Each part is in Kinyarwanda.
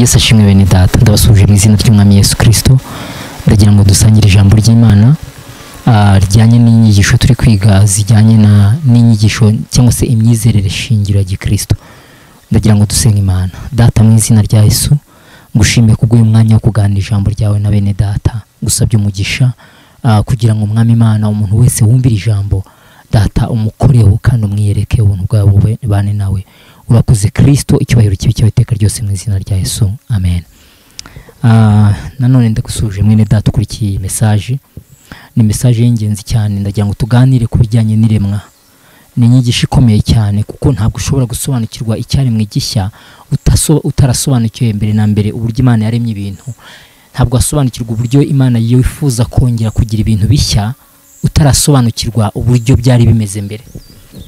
Yesu ashimwe bene data, ndabasuje mu izina ry'Umwami Yesu Kristo. Ndagira ngo dusangire ijambo ry'Imana rijyanye n'inyigisho turi kwiga zijyanye n'inyigisho cyangwa se imyizerere shingiro ya Gikristo. Ndagira ngo dusenge Imana. Data mu izina rya Yesu, ngushimiye kubw'uyu mwanya wo kuganira ijambo ryawe na bene data. Gusabye umugisha kugira ngo Umwami Imana umuntu wese wumvira ijambo data umukoreho kandi umwiyereke ubuntu bwawe bane nawe. Urakoze Kristo, icyubahiro kibi cyawe iteka ryose mu izina rya Yesu, amen. Nanone ndagusuje mwene data ukurikiye message. Ni message y'ingenzi cyane, ndagira ngo tuganire ku bijyanye n'iremwa. Ni inyigisho ikomeye cyane kuko ntabwo ushobora gusobanukirwa icyaremwe gishya utarasobanukiwe mbere na mbere uburyo Imana yaremye ibintu. Ntabwo asobanukirwa uburyo Imana yifuza kongera kugira ibintu bishya utarasobanukirwa uburyo byari bimeze mbere.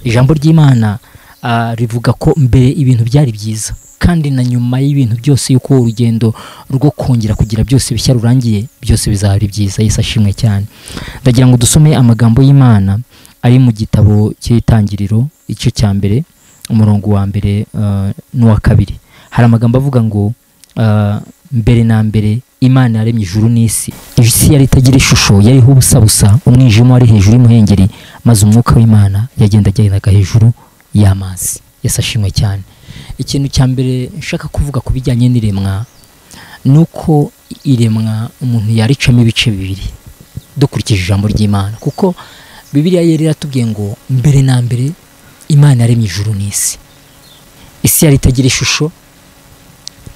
Ijambo ry'Imana rivuga ko mbere ibintu byari byiza kandi na nyuma y'ibintu byose yuko urugendo rwo kongera kugira byose bishya rurangiye byose bizaba ari byiza. Yesu ashimwe cyane. Ndagira ngo dusome amagambo y'Imana ari mu gitabo cy'Itangiriro igice cya mbere umurongo wa mbere n'uwa kabiri. Hari amagambo avuga ngo mbere na mbere Imana yaremye ijuru n'isi. Isi yari itagira ishusho, yariho ubusa, umwijima wari hejuru y'umuhengeri, maze umwuka w'Imana yagendaga hejuru y'amazi. Yesu ashimwe cyane. Ikintu cya mbere nshaka kuvuga ku bijyanye n'iremwa nuko iremwa umuntu yaricamo ibice bibiri dukurikije ijambo ry'Imana, kuko Bibiliya yari iratubwiye ngo mbere na mbere Imana yaremye ijuru n'isi. Isi yari itagira ishusho,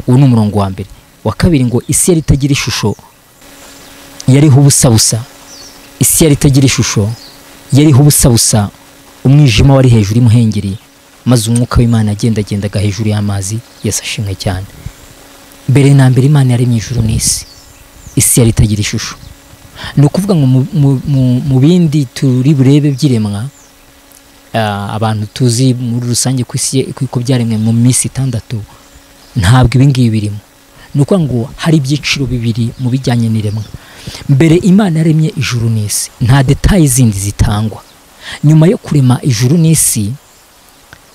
uwo ni umurongo wa mbere. Wa kabiri ngo isi yari itagira ishusho, yariho ubusa. Isi yari itagira ishusho, yariho ubusa, umwijima wari hejuru y'umuhengeri, maze umwuka w'Imana yagendaga hejuru y'amazi. Yesu ashimwe cyane. Mbere na mbere Imana yaremye ijuru n'isi. Isi yari itagira ishusho. Ni ukuvuga ngo mu bindi turi burebe by'iremwa, abantu tuzi muri rusange ku isi ko byaremwe mu minsi 6, ntabwo ibingibi birimo. Ni ukuvuga ngo hari ibyiciro bibiri mu bijyanye n'iremwa. Mbere Imana yaremye ijuru n'isi, nta details zindi zitangwa. Nyuma yo kurema ijuru n'isi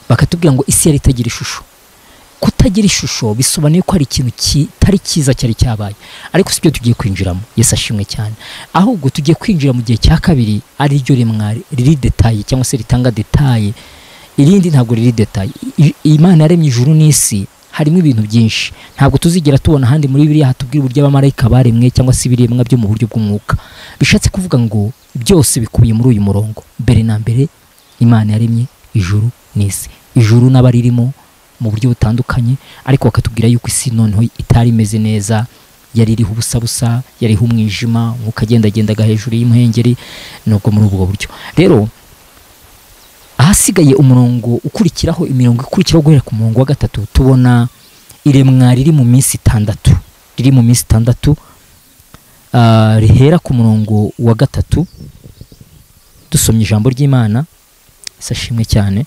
bakatubwira ngo isi yari itagira ishusho. Kutagira ishusho bisobanuye ko hari ikintu kitari cyiza cyari cyabaye, ariko sibyo tugiye kwinjiramo. Yesu ashimwe cyane. Ahubwo tugiye kwinjira mu gihe cya kabiri, ari ryo remwa riri detail cyangwa se ritanga detail. Irindi ntabwo riri detail. Imana yaremye ijuru n'isi, harimo ibintu byinshi ntabwo tuzigera tubona handi muri Bibiliya hatubwira uburyo abamarayika baremwe cyangwa se ibiremwa byo mu buryo bw'umwuka. Bishatse kuvuga ngo byose bikubiye muri uyu murongo. Mbere na mbere Imana yaremye ijuru n'isi. Ijuru n'abaririmo mu buryo butandukanye, ariko bakatubwira yuko isi noneho itari imeze neza, yari iriho ubusa, yariho umwijima, umwuka agendaga hejuru y'umuhengeri. Nubwo muri ubwo buryo rero ahasigaye umurongo ukurikiraho, imirongo ikurikiraho guhera ku murongo wa 3, tubona iremwa riri mu minsi 6. Riri mu minsi 6 rihera ku murongo wa 3 dusomye ijambo ry'Imana. Sashimwe cyane.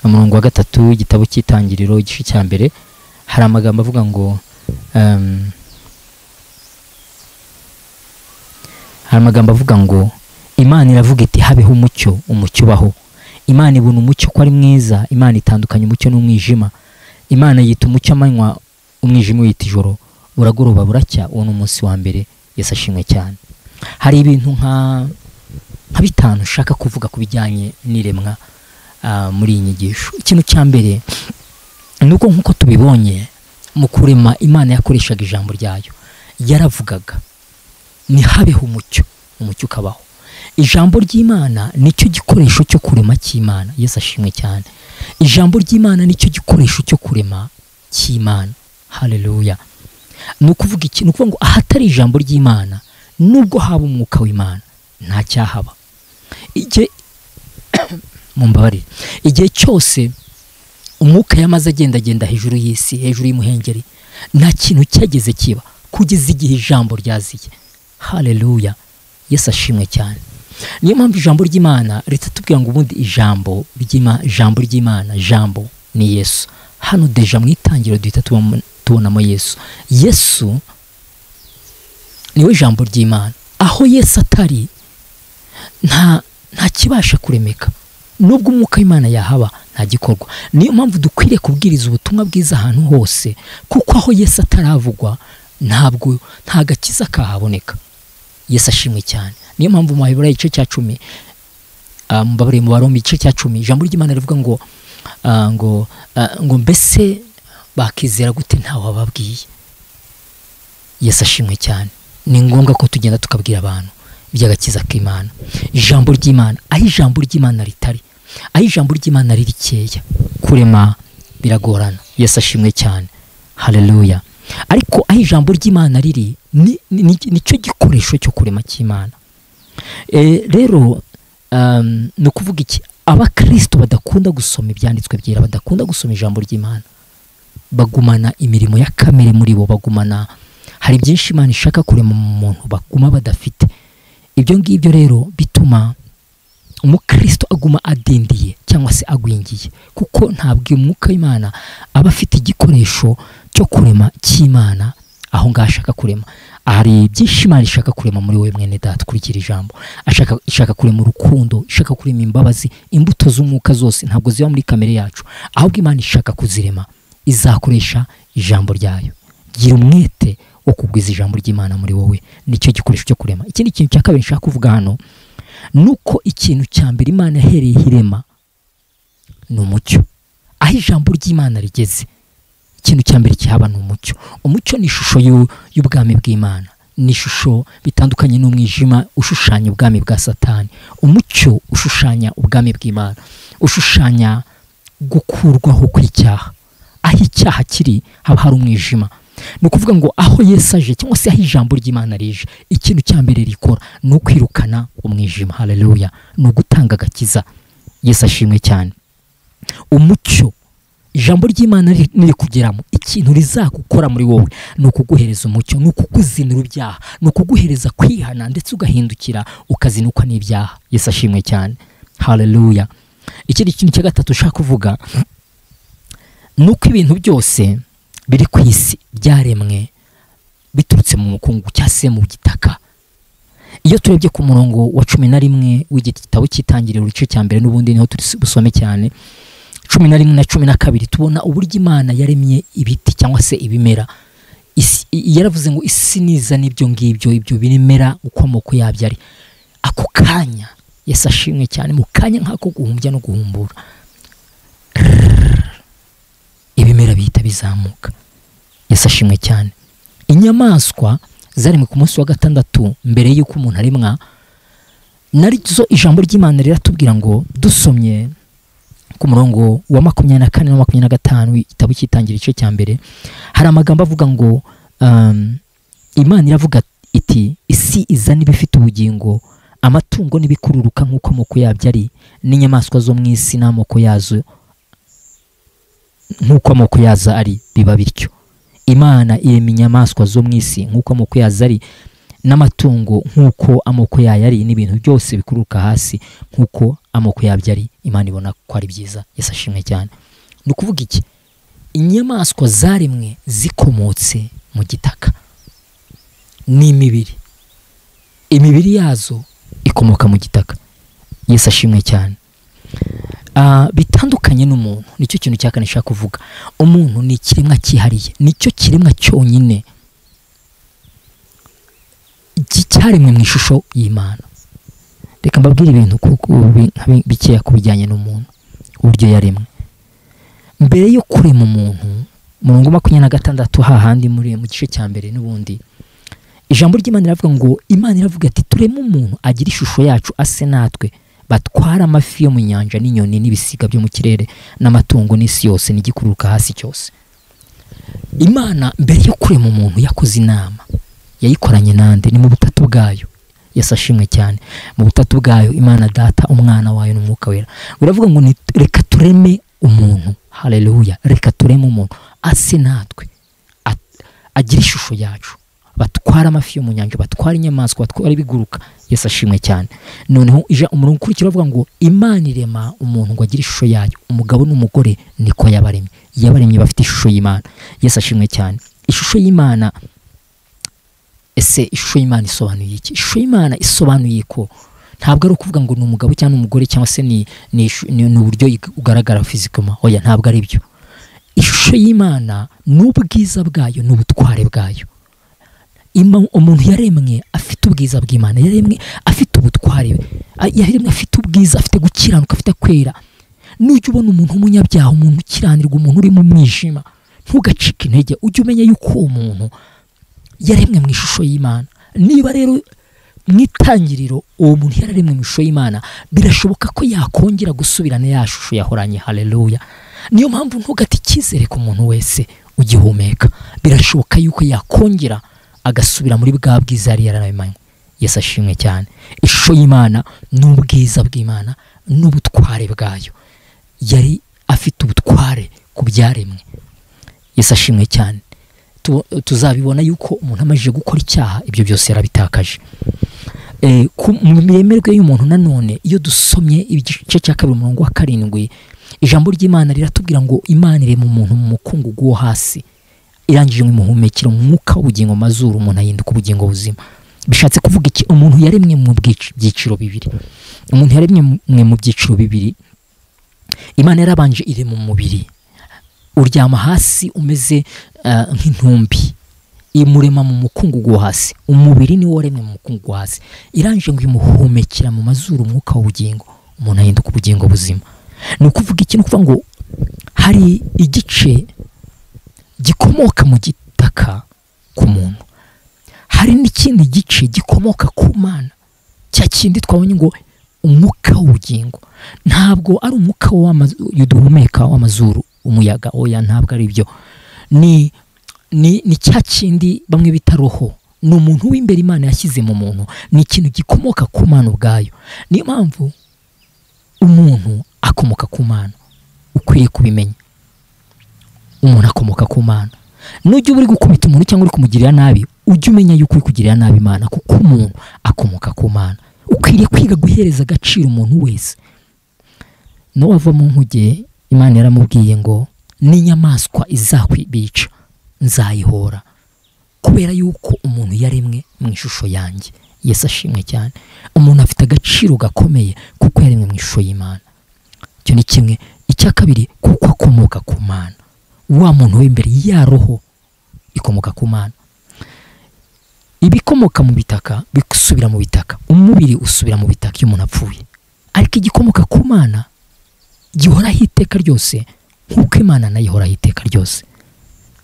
Umurongo wa 3 w'igitabo cy'Itangiriro igice cya mbere hari amagambo avuga ngo Imana iravuga iti habeho umucyo, umucyo ubaho. Imana ibona umucyo ko ari mwiza, Imana itandukanya umucyo n'umwijima. Imana yita umucyo amanywa, umwijima uyita ijoro. Buragoroba buracya, uwo ni umunsi wa mbere. Yesu ashimwe cyane. Hari ibintu nka 5 ushaka kuvuga ku bijyanye n'iremwa muri iyi nyigisho. Ikintu cya mbere nuko nkuko tubibonye mu kurema Imana yakoreshaga ijambo ryayo, yaravugaga ni habeho umucyo, umucyo ukabaho. Ijambo ry'Imana nicyo gikoresho cyo kurema cy'Imana. Yesu ashimwe cyane. Ijambo ry'Imana nicyo gikoresho cyo kurema cy'Imana. Haleluya. Nukuvuga iki? Nukuvuga ngo ahatari ijambo ry'Imana, nubwo haba umwuka w'Imana, nta cyahaba. Mumbabarire, igihe cyose umwuka yamaze agenda hejuru y'isi, hejuru y'umuhengeri, nta kintu cyageze kiba kugeza igihe ijambo ryaziye. Haleluya. Yesu ashimwe cyane. Niyo mpamvu ijambo ry'Imana ritatubwira ngo ubundi ijambo ry'Imana, jambo ni Yesu. Hano deja mu Itangiriro duhita tubonamo Yesu. Yesu niwe ijambo ry'Imana. Aho Yesu atari nta kibasha kuremeka. nubwo umwuka w'Imana yahaba nta gikorwa. Niyo mpamvu dukwiriye kubwiriza ubutumwa bwiza ahantu hose, kuko aho Yesu ataravugwa nta gakiza kahaboneka. Yesu ashimwe cyane. Niyo mpamvu mu Baheburayo igice cya 10 mbabare mu Baroma igice cya 10 ijambo ry'Imana rivuga ngo mbese bakizera gute ntawe wababwiye. Yesu ashimwe cyane. Ni ngombwa ko tugenda tukabwira abantu iby'agakiza k'Imana, ijambo ry'Imana. Aho ijambo ry'Imana ritari, aho ijambo ry'Imana riri keya, kurema biragorana. Yesu ashimwe cyane. Haleluya. Ariko aho ijambo ry'Imana riri nicyo gikoresho cyo kurema cy'Imana. Rero no kuvuga iki, abakristo badakunda gusoma ibyanditswe byera, badakunda gusoma ijambo ry'Imana, bagumana imirimo ya kamere muri bo, bagumana hari byinshi Imana ishaka kurema mu muntu baguma badafite. Ibyo ngibyo rero bituma umukristo aguma adindiye cyangwa se agwingiye, kuko ntabwo umwuka w'Imana aba afite igikoresho cyo kurema cy'Imana aho ngashaka kurema. Hari byinshi Imana ishaka kurema muri wowe mwene data kurikira ijambo. Ishaka kurema urukundo, ishaka kurema imbabazi, imbuto z'umwuka zose ntabwo ziba muri kamere yacu, ahubwo Imana ishaka kuzirema, izakoresha ijambo ryayo. Gira umwete wo kubwiza ijambo ry'Imana muri wowe, nicyo gikoresho cyo kurema. Ikindi kintu cya kabiri nshaka kuvuga hano nuko ikintu cya mbere Imana yahereye irema ni umucyo. Aho ijambo ry'Imana rigeze, ikintu cya mbere cyaba ni umucyo. Umucyo ni ishusho y'ubwami bw'Imana, ni ishusho bitandukanye n'umwijima ushushanya ubwami bwa Satani. Umucyo ushushanya ubwami bw'Imana, ushushanya gukurwaho kw'icyaha. Aho icyaha kiri haba hari umwijima. Ni ukuvuga ngo aho Yesu aje cyangwa se aho ijambo ry'Imana rije, ikintu cya mbere rikora ni ukwirukana umwijima. Haleluya. Ni ugutanga agakiza. Yesu ashimwe cyane. Umucyo, ijambo ry'Imana niri kugeramo, ikintu rizagukora muri wowe ni ukuguhereza umucyo, ni ukukuzinura ibyaha, ni ukuguhereza kwihana ndetse ugahindukira ukazinukwa n'ibyaha. Yesu ashimwe cyane. Haleluya. Ikindi kintu cya gatatu ushaka kuvuga nuko ibintu byose biri ku isi byaremwe biturutse mu mukungu cyangwa se mu gitaka. Iyo turebye ku murongo wa 11 w'igitabo cy'Itangiriro igice cya mbere, n'ubundi niho turi busome cyane 11 na 12, tubona uburyo Imana yaremye ibiti cyangwa se ibimera. Yaravuze ngo isi niza n'ibyo ngibyo, ibyo bimera uko amoko yabyo ari. Ako kanya Yesu ashimwe cyane, mu kanya nk'ako guhumbya no guhumbura, ibimera bihita bizamuka. Yesu ashimwe cyane. Inyamaswa zaremwe ku munsi wa gatandatu mbere y'uko umuntu aremwa, narizo ijambo ry'Imana riratubwira ngo, dusomye ku murongo wa 24 na 25 igitabo cy'Itangiriro igice cya mbere, hari amagambo avuga ngo Imana iravuga iti, isi izana ibifite ubugingo, amatungo n'ibikururuka nk'uko amoko yabyo ari, n'inyamaswa zo mu isi n'amoko yazo nk'uko amoko yazo ari, biba bityo. Imana irema inyamaswa zo mu isi nk'uko amoko yazo ari, n'amatungo nk'uko amoko yayo ari, n'ibintu byose bikururuka hasi nk'uko amoko yabyo ari. Imana ibona ko ari byiza. Yesu ashimwe cyane. Ni ukuvuga iki? Inyamaswa zaremwe zikomotse mu gitaka n'imibiri, imibiri yazo ikomoka mu gitaka. Yesu ashimwe cyane. Bitandukanye n'umuntu, nicyo kintu cya kane nshaka kuvuga. Umuntu ni ikiremwa cyihariye, nicyo kiremwa cyonyine cyaremwe mu ishusho y'Imana. Reka mbabwire ibintu kuko bikeya kubijyanye n'umuntu, uburyo yaremwe. Mbere yo kurema umuntu, murongo 26 hahandi muri mu gice cya mbere, n'ubundi ijambo ry'Imana riravuga ngo, Imana iravuga ati, tureme umuntu agira ishusho yacu ase natwe, batwara amafi yo mu nyanja n'inyoni n'ibisiga byo mu kirere n'amatungo n'isi yose n'igikururuka hasi cyose. Imana mbere yo kurema umuntu yakoze inama, yayikoranye nande? Ni mu butatu bwayo. Yesu ashimwe cyane. Mu butatu bwayo, Imana Data, Umwana wayo n'Umwuka wera. Biravuga ngo reka tureme umuntu. Haleluya. Reka tureme umuntu ase natwe, agira ishusho yacu, batwara amafi yo mu nyanja, batwara inyamaswa, batwara ibiguruka. Yesu ashimwe cyane. Noneho umurongo ukurikira uvuga ngo, Imana irema umuntu ngo agire ishusho yayo, umugabo n'umugore niko yabaremye. Yabaremye bafite ishusho y'Imana. Yesu ashimwe cyane. Ishusho y'Imana, ese ishusho y'Imana isobanuye iki? Ishusho y'Imana isobanuye ko ntabwo ari ukuvuga ngo ni umugabo cyangwa umugore cyangwa se ni uburyo ugaragara physically. Oya, ntabwo ari byo. Ishusho y'Imana n'ubwiza bwayo n'ubutware bwayo. Umuntu yaremwe afite ubwiza bw'Imana, yaremwe afite ubutware, yaremwe afite ubwiza, afite gukiranuka, afite kwera. Nujya ubona umuntu w'umunyabyaha, umuntu ukiranirwa, umuntu uri mu mwijima, ntugacike intege, ujye umenya yuko uwo muntu yaremwe mu ishusho y'Imana. Niba rero mu itangiriro uwo muntu yararemwe mu ishusho y'Imana, birashoboka ko yakongera gusubirana ya shusho yahoranye. Haleluya. Niyo mpamvu ntugate icyizere ku muntu wese ugihumeka, birashoboka yuko yakongera agasubira muri bwa bwiza yari yararemanywe. Yesu ashimwe cyane. Ishusho y'Imana n'ubwiza bw'Imana n'ubutware bwayo, yari afite ubutware ku byaremwe. Yesu ashimwe cyane. Tuzabibona yuko umuntu amajije gukora icyaha, ibyo byose yarabitakaje. Mu miremerwe y'umuntu nanone, iyo dusomye igice cya 2:7, ijambo ry'Imana riratubwira ngo Imana irema umuntu mu mukungugu wo hasi, irangije imuhumekera umwuka w'ubugingo mazuru, umuntu ahinduka ubugingo buzima. Bishatse kuvuga iki? Umuntu yaremwe mu byiciro bibiri. Umuntu yaremwe mu byiciro bibiri. Imana yarabanje irema umubiri, uryama hasi umeze nk'intumbi, imurema mu mukungugu wo hasi. Umubiri ni wo waremwe mu mukungugu wo hasi, irangije ngo imuhumekera mu mazuru umwuka w'ubugingo, umuntu ahinduka ubugingo buzima. Ni ukuvuga iki? Ni ukuvuga ngo hari igice gikomoka mu gitaka ku muntu, hari n'ikindi gice gikomoka ku Mana, cya kindi twabonye ngo umwuka w'ubugingo. Ntabwo ari umwuka duhumeka w'amazuru, umuyaga. Oya, ntabwo ari byo. Ni cya kindi bamwe bita roho. Ni umuntu w'imbere Imana yashyize mu muntu, ni ikintu gikomoka ku Mana ubwayo. Niyo mpamvu umuntu akomoka ku Mana, ukwiriye kubimenya. Umuntu akomoka ku Mana. Nujya uri gukubita umuntu cyangwa uri kumugirira nabi, ujye umenya yuko uri kugirira nabi Imana, kuko umuntu akomoka ku Mana. Ukwiriye kwiga guhereza agaciro umuntu wese. Nuwava mu nkuge, Imana yaramubwiye ngo n'inyamaswa izakwibica nzayihora, kubera yuko umuntu yaremwe mu ishusho yanjye. Yesu ashimwe cyane. Umuntu afite agaciro gakomeye kuko yaremwe mu ishusho y'Imana. Icyo ni kimwe. Icya kabiri, kuko akomoka ku Mana. Wa muntu w'imbere, ya roho ikomoka ku Mana. Ibikomoka mu bitaka bisubira mu bitaka, umubiri usubira mu bitaka iyo umuntu apfuye, ariko igikomoka ku Mana gihoraho iteka ryose, nk'uko Imana nayo ihoraho iteka ryose.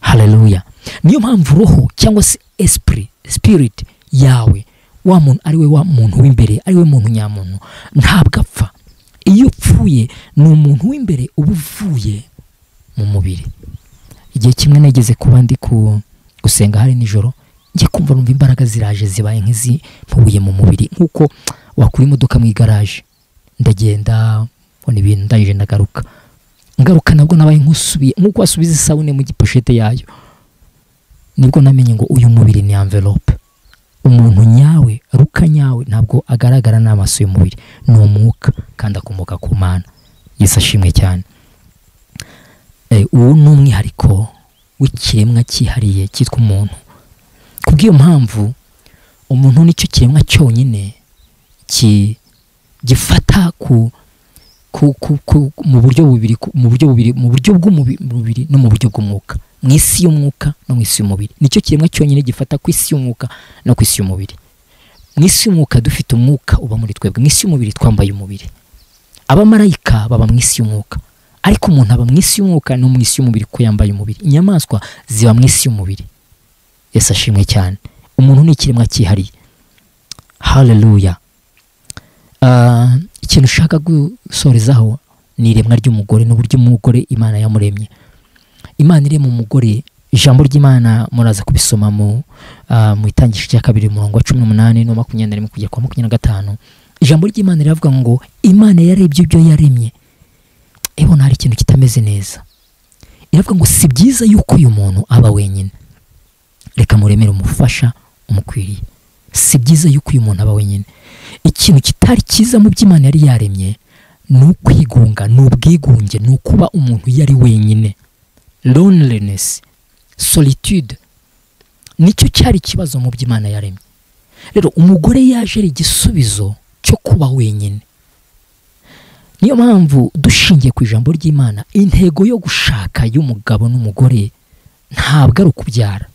Haleluya. Niyo mpamvu roho cyangwa se spirit yawe, wa muntu ari we wa muntu w'imbere, ari we muntu nyamuntu, ntabwo apfa. Iyo upfuye ni umuntu w'imbere uba uvuye mu mubiri. Igihe kimwe nageze kuba ndi gusenga hari nijoro, njye kumva numva imbaraga ziraje zibaye nk'izimpubuye mu mubiri, nk'uko wakura imodoka mu igaraje. Ndagenda mbona ibintu, ndangije ngaruka nabwo nabaye nk'usubiye, nk'uko wasubiza isabune mu giposhete yayo. Nibwo namenye ngo uyu mubiri ni envelope. Umuntu nyawe, ruka nyawe, ntabwo agaragara n'amaso y'umubiri, ni umwuka kandi akomoka ku Mana. Yesu ashimwe cyane. Uwo ni umwihariko w'ikiremwa cyihariye cyitwa umuntu. Kubw'iyo mpamvu umuntu nicyo kiremwa cyonyine gifata mu buryo bubiri, mu buryo bw'umubiri no mu buryo bw'umwuka. Mu isi y'umwuka no mu isi y'umubiri, nicyo kiremwa cyonyine gifata ku isi y'umwuka no ku isi y'umubiri. Mu isi y'umwuka dufite umwuka uba muri twebwe, mu isi y'umubiri twambaye umubiri. Abamarayika baba mu isi y'umwuka, ariko umuntu aba mu isi y'umwuka no mu isi y'umubiri ko yambaye umubiri. Inyamaswa ziba mu isi y'umubiri. Yesu ashimwe cyane. Umuntu ni ikiremwa cyihariye. Haleluya. Ikintu ushaka gusorezaho ni iremwa ry'umugore n'uburyo umugore Imana yamuremye. Imana irema umugore, ijambo ry'Imana muraza kubisoma mu itangisho cya 2:18 no 21 kugera kwa 25. Ijambo ry'Imana riravuga ngo Imana yarebye ibyo yaremye, ebona hari ikintu kitameze neza. Iravuga ngo si byiza yuko uyu muntu aba wenyine, reka muremere umufasha umukwiriye. Si byiza yuko uyu muntu aba wenyine. Ikintu kitari cyiza mu by'Imana yari yaremye ni ukwigunga, ni ubwigunge, ni ukuba umuntu yari wenyine. Loneliness, solitude, nicyo cyari ikibazo mu by'Imana yaremye. Rero umugore yaje ari igisubizo cyo kuba wenyine. Niyo mpamvu dushingiye ku ijambo ry'Imana, intego yo gushaka y'umugabo n'umugore ntabwo ari ukubyara.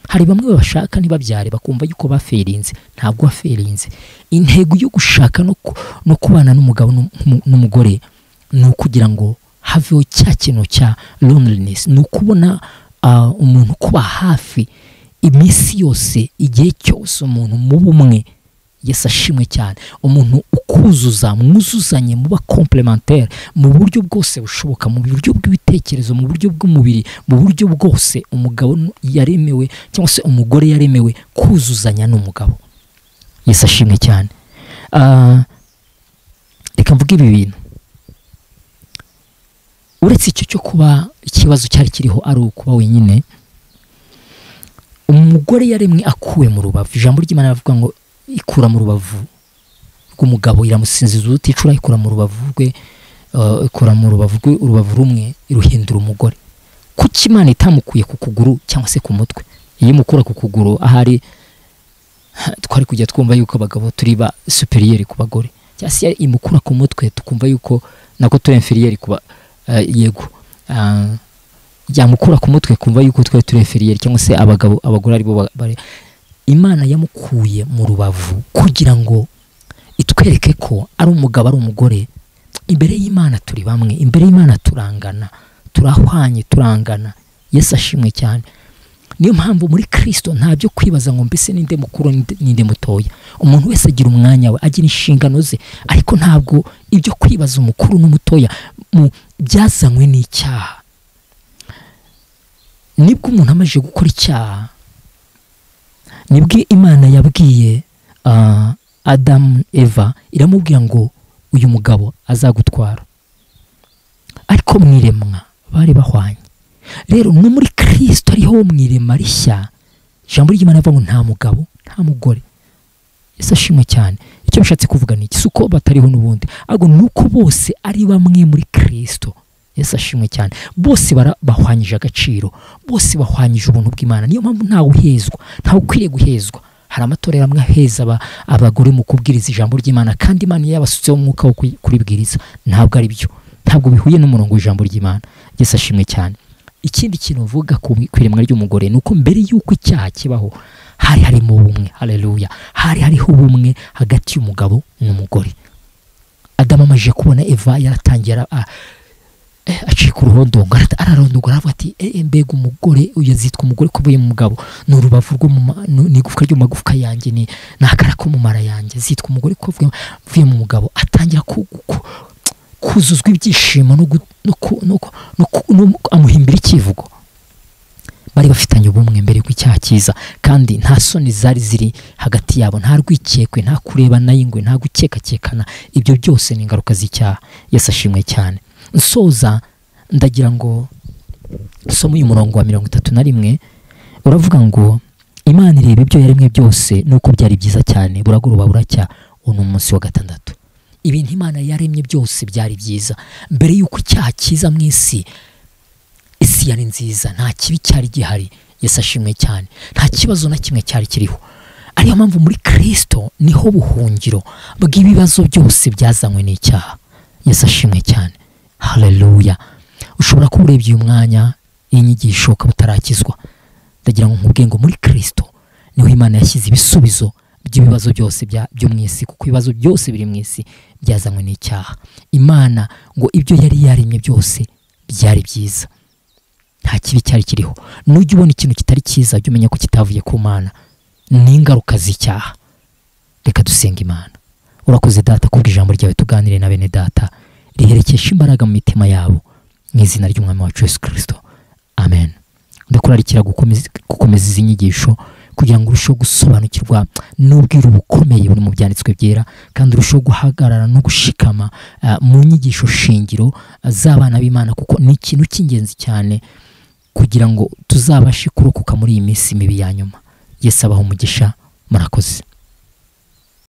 Hari bamwe bashaka ntibabyare bakumva yuko baferinze. Ntabwo waferinze. Intego yo gushaka no kubana n'umugabo n'umugore ni ukugira ngo haveho cya kintu cya loneliness, ni ukubona umuntu kuba hafi iminsi yose, igihe cyose, umuntu mu bumwe. Yesu ashimwe cyane. Umuntu ukuzuza, mwuzuzanye, muba complementaire mu buryo bwose bushoboka, mu buryo bw'ibitekerezo, mu buryo bw'umubiri, mu buryo bwose. Umugabo yaremewe cyangwa se umugore yaremewe kuzuzanya n'umugabo. Yesu ashimwe cyane. Reka mvuge ibi bintu. Uretse icyo cyo kuba ikibazo cyari kiriho ari ukuba wenyine, umugore yaremwe akuwe mu rubavu. Ijambo ry'Imana rivuga ngo ikura mu rubavu rw'umugabo, iramusinziza uticura, ikura mu rubavu rwe, ikura mu rubavu rwe urubavu rumwe, iruhindura umugore. Kuki Imana itamukuye ku kuguru cyangwa se ku mutwe? Iyo imukura ku kuguru, ahari twari kujya twumva yuko abagabo turi ba superieur ku bagore, cyangwa se imukura ku mutwe tukumva yuko nako turi inferieur ku yego. Yamukura ku mutwe kumva yuko turi inferieur, cyangwa se abagore ari bo bare. Imana yamukuye mu rubavu kugira ngo itwereke ko ari umugabo ari umugore. Imbere y'Imana turi bamwe, imbere y'Imana turangana, turahwanye, turangana. Yesu ashimwe cyane. Niyo mpamvu muri Kristo nta byo kwibaza ngo mbese ninde mukuru ninde mutoya. Umuntu wese agira umwanya we, agira inshingano ze, ariko ntabwo ibyo kwibaza umukuru n'umutoya byazanywe n'icyaha. Nibwo umuntu amaje gukora icyaha, nibwo Imana yabwiye Adamu Eva, iramubwira ngo uyu mugabo azagutwara. Ariko mwiremwa bari bahwanye. Rero no muri Kristo ariho mwirema rishya. Ijambo ry'Imana rivuga ngo nta mugabo nta mugore. Yesu ashimwe cyane. Icyo bishatse kuvuga ni iki? Suko batariho n'ubundi, ahubwo nuko bose ari bamwe muri Kristo. Yesu ashimwe cyane. Bose bahwanyije agaciro, bose bahwanyije ubuntu bw'Imana. Niyo mpamvu ntawe uhezwa, ntawe ukwiriye guhezwa. Hari amatorero amwe aheza abagore mu kubwiriza ijambo ry'Imana, kandi Imana yabasutseho umwuka wo kuribwiriza. Ntabwo ari byo, ntabwo bihuye n'umurongo w'ijambo ry'Imana. Yesu ashimwe cyane. Ikindi kintu uvuga ku iremwa ry'umugore ni uko mbere y'uko icyaha kibaho hari harimo ubumwe. Haleluya. Hari hariho ubumwe hagati y'umugabo n'umugore. Adamu amaze kubona Eva yaratangira acika uruhondongo, ararondogora aravuga ati mbega umugore uyu zitwa umugore ko avuye mu mugabo, ni urubavu rwo ni igufwa ryo mu magufwa yanjye, ni akara ko mu mara yanjye, zitwa umugore ko avuye mu mugabo. Atangira kuzuzwa ibyishimo no amuhimbira ikivugo. Bari bafitanye ubumwe mbere y'icyaha cyiza, kandi nta soni zari ziri hagati yabo, nta rwikekwe, nta kurebana y'ingwe, nta gukekakekana. Ibyo byose ni ingaruka z'icyaha. Yesu ashimwe cyane. Nsoza ndagira ngo somo y'umurongo wa 31 uravuga ngo Imana ireba ibyo yaremwe byose nuko byari byiza cyane, buragoroba buracya, uno umunsi wa gatandatu. Ibintu Imana yaremye byose byari byiza. Mbere y'uko icyaha kiza mu isi yari nziza, nta kibi cyari gihari. Yesu ashimwe cyane. Nta kibazo na kimwe cyari kiriho. Ariyo mpamvu muri Kristo niho buhungiro bw'ibibazo byose byazanywe n'icyaha. Yesu ashimwe cyane. Haleluya. Ushobora kuba urebye uyu mwanya inyigisho ukaba utarakizwa. Ndagira ngo nkubwiye ngo muri Kristo niho Imana yashyize ibisubizo by'ibibazo byose byo mu isi, kuko ibibazo byose biri mu isi byazanywe n'icyaha. Imana ngo ibyo yari yaremye byose byari byiza, nta kibi cyari kiriho. Nujya ubona ikintu kitari cyiza, jya umenya ko kitavuye ku Mana, ni ingaruka z'icyaha. Reka dusenga Imana. Urakoze Data kubw'ijambo ryawe, tuganire na bene Data, riherekesha imbaraga mu mitima yabo, mu izina ry'Umwami wacu Yesu Kristo. Amen. Ndakurarikira gukomeza izi nyigisho kugira ngo urusheho gusobanukirwa n'ubwiru bukomeye buri mu byanditswe byera, kandi urusheho guhagarara no gushikama mu nyigisho shingiro z'abana b'Imana, kuko ni ikintu cy'ingenzi cyane kugira ngo tuzabashe kurokoka muri iyi minsi mibi ya nyuma. Yesu abaho umugisha. Murakoze.